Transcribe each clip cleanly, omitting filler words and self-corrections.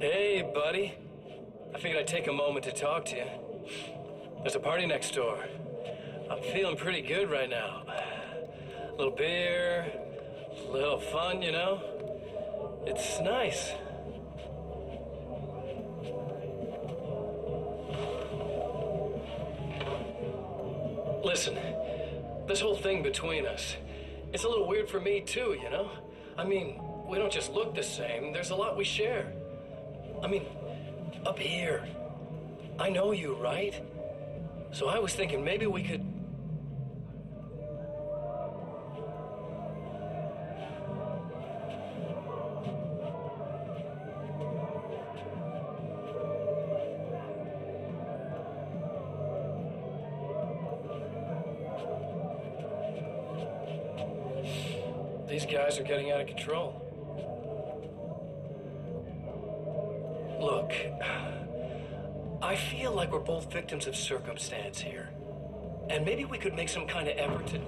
Hey, buddy. I figured I'd take a moment to talk to you. There's a party next door. I'm feeling pretty good right now. A little beer, a little fun, you know? It's nice. Listen, this whole thing between us, it's a little weird for me too, you know? I mean, we don't just look the same, there's a lot we share. I mean, up here, I know you, right? So I was thinking maybe we could... These guys are getting out of control. Look, I feel like we're both victims of circumstance here. And maybe we could make some kind of effort to...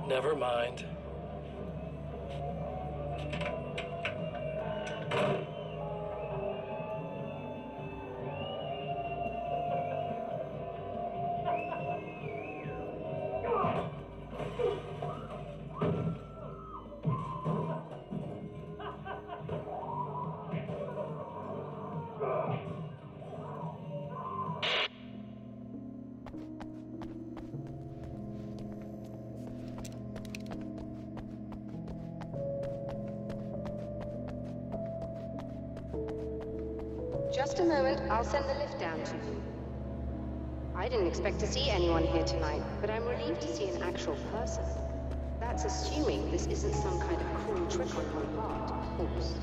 Never mind. Just a moment, I'll send the lift down to you. I didn't expect to see anyone here tonight, but I'm relieved to see an actual person. That's assuming this isn't some kind of cruel trick on your part, of course.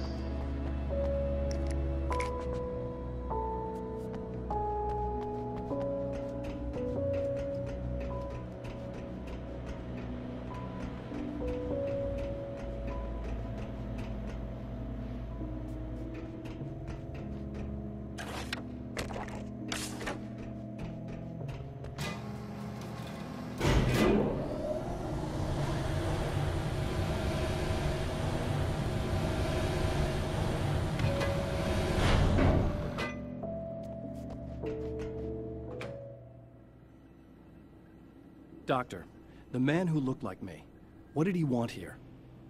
Doctor, the man who looked like me, what did he want here?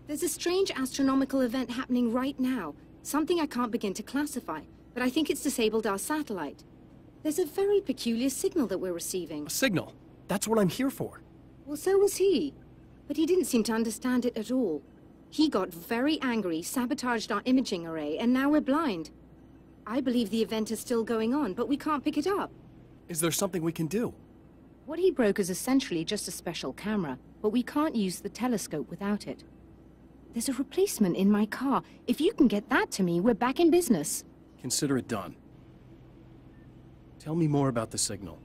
There's a strange astronomical event happening right now. Something I can't begin to classify, but I think it's disabled our satellite. There's a very peculiar signal that we're receiving. A signal? That's what I'm here for. Well, so was he. But he didn't seem to understand it at all. He got very angry, sabotaged our imaging array, and now we're blind. I believe the event is still going on, but we can't pick it up. Is there something we can do? What he broke is essentially just a special camera, but we can't use the telescope without it. There's a replacement in my car. If you can get that to me, we're back in business. Consider it done. Tell me more about the signal.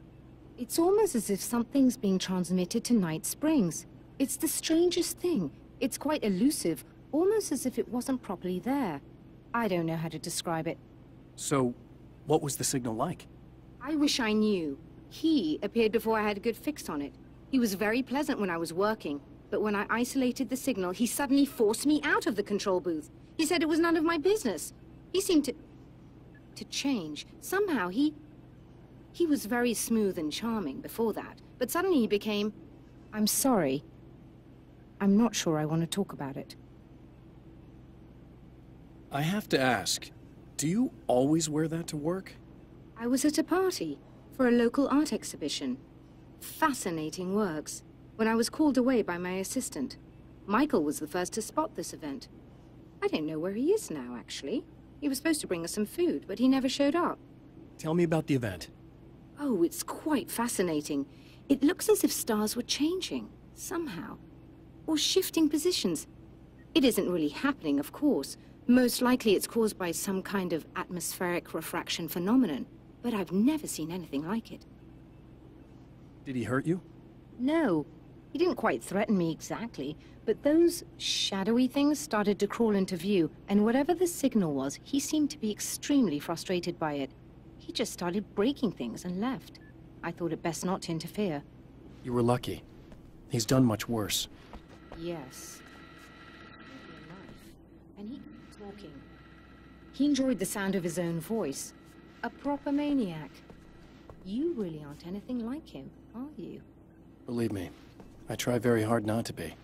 It's almost as if something's being transmitted to Night Springs. It's the strangest thing. It's quite elusive, almost as if it wasn't properly there. I don't know how to describe it. So, what was the signal like? I wish I knew. He appeared before I had a good fix on it. He was very pleasant when I was working, but when I isolated the signal, he suddenly forced me out of the control booth. He said it was none of my business. He seemed to change. Somehow he was very smooth and charming before that, but suddenly he became... I'm sorry. I'm not sure I want to talk about it. I have to ask, do you always wear that to work? I was at a party for a local art exhibition. Fascinating works. When I was called away by my assistant. Michael was the first to spot this event. I don't know where he is now, actually. He was supposed to bring us some food, but he never showed up. Tell me about the event. Oh, it's quite fascinating. It looks as if stars were changing, somehow. Or shifting positions. It isn't really happening, of course. Most likely it's caused by some kind of atmospheric refraction phenomenon. But I've never seen anything like it. Did he hurt you? No. He didn't quite threaten me exactly, but those shadowy things started to crawl into view, and whatever the signal was, he seemed to be extremely frustrated by it. He just started breaking things and left. I thought it best not to interfere. You were lucky. He's done much worse. Yes. And he kept talking. He enjoyed the sound of his own voice. A proper maniac. You really aren't anything like him, are you? Believe me, I try very hard not to be.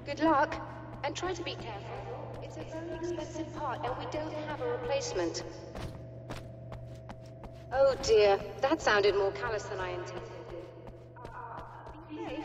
Good luck, and try to be careful. It's a very expensive part, and we don't have a replacement. Oh dear, that sounded more callous than I intended. Be safe.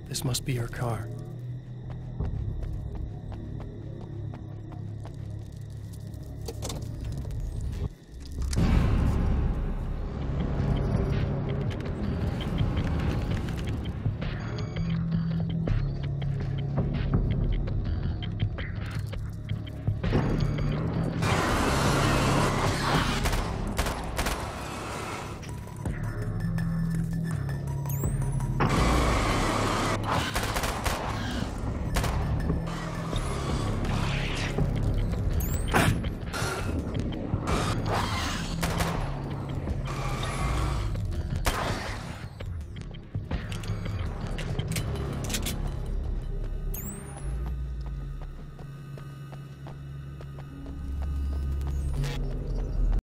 This must be her car.